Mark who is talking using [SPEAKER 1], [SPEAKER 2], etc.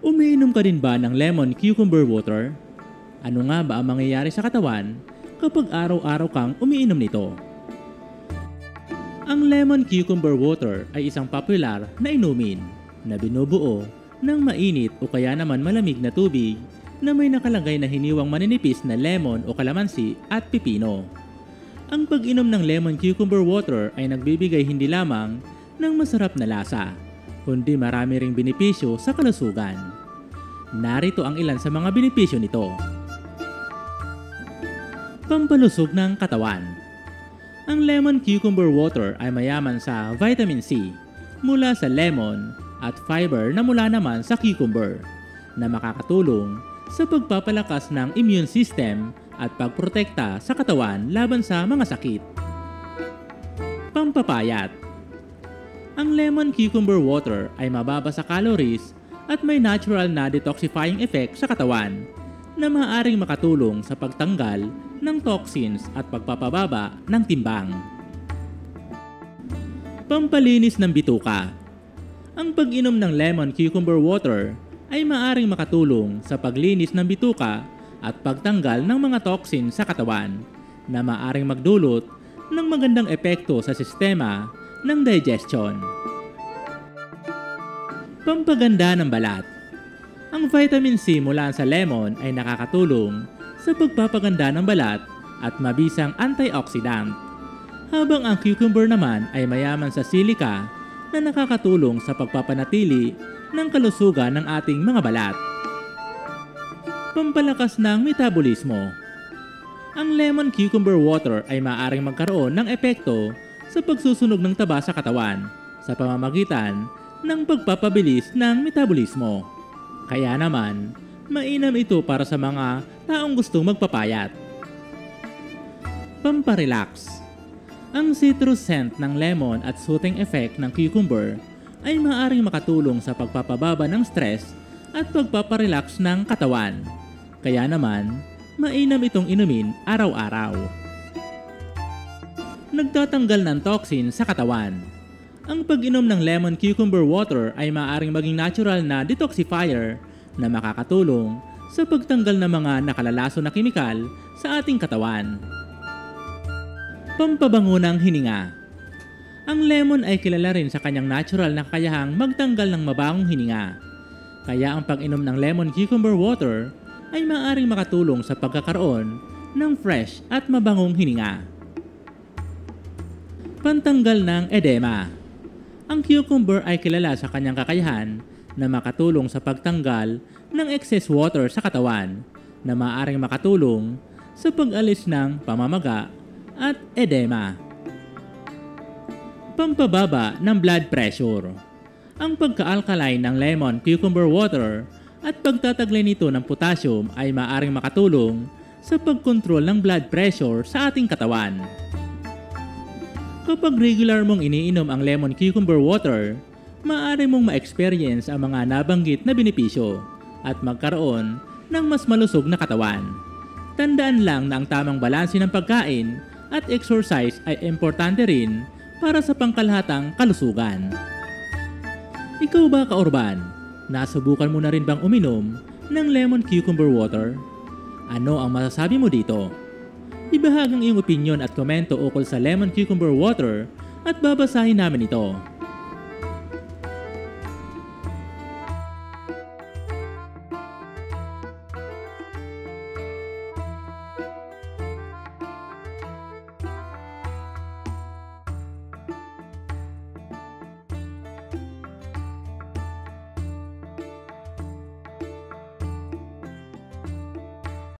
[SPEAKER 1] Umiinom ka din ba ng lemon cucumber water? Ano nga ba ang mangyayari sa katawan kapag araw-araw kang umiinom nito? Ang lemon cucumber water ay isang popular na inumin na binubuo ng mainit o kaya naman malamig na tubig na may nakalagay na hiniwang maninipis na lemon o kalamansi at pipino. Ang pag-inom ng lemon cucumber water ay nagbibigay hindi lamang ng masarap na lasa, kundi marami ring benepisyo sa kalusugan. Narito ang ilan sa mga benepisyo nito. Pampalusog ng katawan. Ang lemon cucumber water ay mayaman sa vitamin C mula sa lemon at fiber na mula naman sa cucumber na makakatulong sa pagpapalakas ng immune system at pagprotekta sa katawan laban sa mga sakit. Pampapayat. Ang lemon cucumber water ay mababa sa calories at may natural na detoxifying effect sa katawan na maaaring makatulong sa pagtanggal ng toxins at pagpapababa ng timbang. Pampalinis ng bituka. Ang pag-inom ng lemon cucumber water ay maaaring makatulong sa paglinis ng bituka at pagtanggal ng mga toxin sa katawan na maaaring magdulot ng magandang epekto sa sistema ng digestion. Pampaganda ng balat. Ang vitamin C mula sa lemon ay nakakatulong sa pagpapaganda ng balat at mabisang antioxidant, habang ang cucumber naman ay mayaman sa silica na nakakatulong sa pagpapanatili ng kalusugan ng ating mga balat. Pampalakas ng metabolismo. Ang lemon cucumber water ay maaaring magkaroon ng epekto sa pagsusunog ng taba sa katawan sa pamamagitan ng pagpapabilis ng metabolismo. Kaya naman, mainam ito para sa mga taong gustong magpapayat. Pamparelax. Ang citrus scent ng lemon at soothing effect ng cucumber ay maaaring makatulong sa pagpapababa ng stress at pagpaparelax ng katawan. Kaya naman, mainam itong inumin araw-araw. Nagtatanggal ng toxin sa katawan. Ang pag-inom ng lemon cucumber water ay maaaring maging natural na detoxifier na makakatulong sa pagtanggal ng mga nakalalaso na kemikal sa ating katawan. Pampabango ng hininga. Ang lemon ay kilala rin sa kanyang natural na kakayahang magtanggal ng mabangong hininga. Kaya ang pag-inom ng lemon cucumber water ay maaaring makatulong sa pagkakaroon ng fresh at mabangong hininga. Pantanggal ng edema. Ang cucumber ay kilala sa kanyang kakayahan na makatulong sa pagtanggal ng excess water sa katawan na maaaring makatulong sa pag-alis ng pamamaga at edema. Pampababa ng blood pressure. Ang pagka-alkaline ng lemon cucumber water at pagtataglay nito ng potassium ay maaaring makatulong sa pagkontrol ng blood pressure sa ating katawan. Kapag regular mong iniinom ang lemon cucumber water, maaari mong ma-experience ang mga nabanggit na benepisyo at magkaroon ng mas malusog na katawan. Tandaan lang na ang tamang balanse ng pagkain at exercise ay importante rin para sa pangkalahatang kalusugan. Ikaw ba, kaurban? Nasubukan mo na rin bang uminom ng lemon cucumber water? Ano ang masasabi mo dito? Ibahag ang iyong opinyon at komento ukol sa lemon cucumber water at babasahin namin ito.